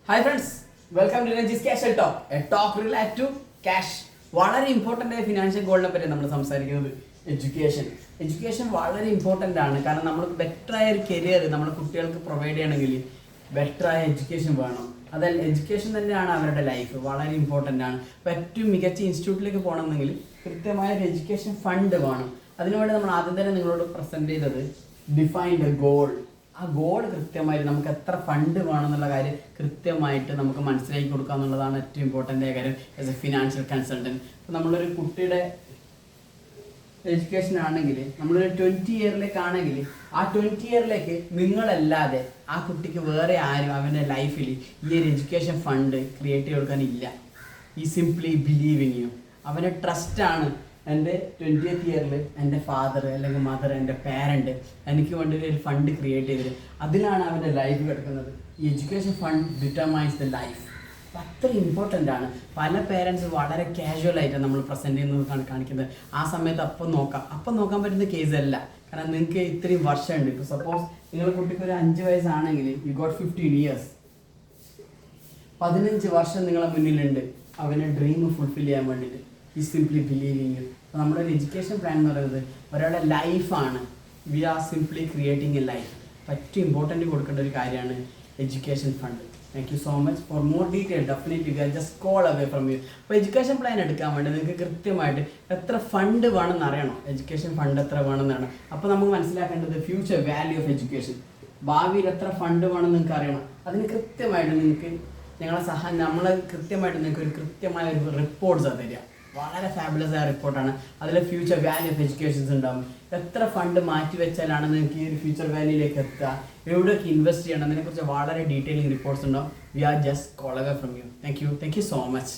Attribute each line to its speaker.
Speaker 1: Hi friends, welcome to Ranjis Casual Talk, a talk related to cash. വളരെ important ആയ financial ഗോളിനെ പറ്റി നമ്മൾ സംസാരിക്കുന്നത് എഡ്യൂക്കേഷൻ വളരെ ഇമ്പോർട്ടൻ്റ് ആണ്. കാരണം നമ്മൾ ബെറ്റർ ആയ ഒരു കരിയർ നമ്മുടെ കുട്ടികൾക്ക് പ്രൊവൈഡ് ചെയ്യണമെങ്കിൽ ബെറ്റർ ആയ എഡ്യൂക്കേഷൻ വേണം. അതല്ല, എഡ്യൂക്കേഷൻ തന്നെയാണ് അവരുടെ ലൈഫ്, വളരെ ഇമ്പോർട്ടൻ്റ് ആണ്. അപ്പോൾ ഏറ്റവും മികച്ച ഇൻസ്റ്റിറ്റ്യൂട്ടിലേക്ക് പോകണമെങ്കിൽ കൃത്യമായ ഒരു എഡ്യൂക്കേഷൻ ഫണ്ട് വേണം. അതിനുവേണ്ടി നമ്മൾ ആദ്യം തന്നെ നിങ്ങളോട് പ്രസൻറ്റ് ചെയ്തത് ഡിഫൈൻഡ് എ ഗോൾ. ആ ഗോൾ കൃത്യമായിട്ട് നമുക്ക് എത്ര ഫണ്ട് വേണമെന്നുള്ള കാര്യം കൃത്യമായിട്ട് നമുക്ക് മനസ്സിലാക്കി കൊടുക്കുക എന്നുള്ളതാണ് ഏറ്റവും ഇമ്പോർട്ടൻ്റ് ആയ കാര്യം ആസ് എ ഫിനാൻഷ്യൽ കൺസൾട്ടൻറ്റ്. ഇപ്പോൾ നമ്മളൊരു കുട്ടിയുടെ എഡ്യൂക്കേഷൻ ആണെങ്കിൽ നമ്മളൊരു 20 ഇയറിലേക്കാണെങ്കിൽ ആ 20 ഇയറിലേക്ക് നിങ്ങളല്ലാതെ ആ കുട്ടിക്ക് വേറെ ആരും അവൻ്റെ ലൈഫിൽ ഈ ഒരു എഡ്യൂക്കേഷൻ ഫണ്ട് ക്രിയേറ്റ് ചെയ്ത് കൊടുക്കാനില്ല. ഈ സിംപ്ലി ബിലീവിങ് യു. അവൻ്റെ ട്രസ്റ്റാണ് എൻ്റെ 20th ഇയറിൽ എൻ്റെ ഫാദർ അല്ലെങ്കിൽ മദർ, എൻ്റെ പാരൻറ്റ് എനിക്ക് വേണ്ടി ഒരു ഫണ്ട് ക്രിയേറ്റ് ചെയ്തത്. അതിലാണ് അവൻ്റെ ലൈഫ് കിടക്കുന്നത്. ഈ education fund determines the life. അത്ര ഇമ്പോർട്ടൻ്റ് ആണ്. പല പേരൻസ് വളരെ കാഷ്വലായിട്ടാണ് നമ്മൾ പ്രസൻറ്റ് ചെയ്യുന്നത് കാണിക്കുന്നത്. ആ സമയത്ത് അപ്പം നോക്കാൻ പറ്റുന്ന കേസല്ല. കാരണം നിങ്ങൾക്ക് ഇത്രയും വർഷമുണ്ട്. ഇപ്പോൾ സപ്പോസ് നിങ്ങളുടെ കുട്ടിക്ക് ഒരു 5 വയസ്സാണെങ്കിൽ യു ഗോട്ട് 15 ഇയേഴ്സ്, 15 വർഷം നിങ്ങളെ മുന്നിലുണ്ട് അവൻ്റെ ഡ്രീം ഫുൾഫിൽ ചെയ്യാൻ വേണ്ടിയിട്ട്. ഈ സിംപ്ലി ബിലീവിങ് യു. അപ്പോൾ നമ്മുടെ ഒരു എഡ്യൂക്കേഷൻ പ്ലാൻ എന്ന് പറയുന്നത് ഒരാളുടെ ലൈഫാണ്. We are simply creating a life. ഏറ്റവും ഇമ്പോർട്ടൻ്റ് കൊടുക്കേണ്ട ഒരു കാര്യമാണ് education fund. Thank you so much. For more detail definitely we are just call away from you. അപ്പോൾ എഡ്യൂക്കേഷൻ പ്ലാൻ എടുക്കാൻ വേണ്ടി നിങ്ങൾക്ക് കൃത്യമായിട്ട് എത്ര ഫണ്ട് വേണമെന്ന് അറിയണം. എഡ്യൂക്കേഷൻ ഫണ്ട് എത്ര വേണമെന്ന് അറിയണം. അപ്പോൾ നമുക്ക് മനസ്സിലാക്കേണ്ടത് ഫ്യൂച്ചർ വാല്യൂ ഓഫ് എഡ്യൂക്കേഷൻ. ഭാവിയിൽ എത്ര ഫണ്ട് വേണമെന്ന് നിങ്ങൾക്ക് അറിയണം. അതിന് കൃത്യമായിട്ട് നിങ്ങൾക്ക് നമ്മൾ കൃത്യമായിട്ട് നിങ്ങൾക്ക് ഒരു കൃത്യമായ ഒരു റിപ്പോർട്ട്സ് തരിക. വളരെ ഫാബുലസ് ആയ റിപ്പോർട്ടാണ്. അതിൽ ഫ്യൂച്ചർ വാല്യൂ ഓഫ് എഡ്യൂക്കേഷൻസ് ഉണ്ടാകും. എത്ര ഫണ്ട് മാറ്റി വെച്ചാലാണ് നിങ്ങൾക്ക് ഈ ഒരു ഫ്യൂച്ചർ വാല്യൂയിലേക്ക് എത്തുക, എവിടെയൊക്കെ ഇൻവെസ്റ്റ് ചെയ്യണം, അതിനെക്കുറിച്ച് വളരെ ഡീറ്റെയിലിംഗ് റിപ്പോർട്ട്സ് ഉണ്ടാവും. We are just call away from you. Thank you so much.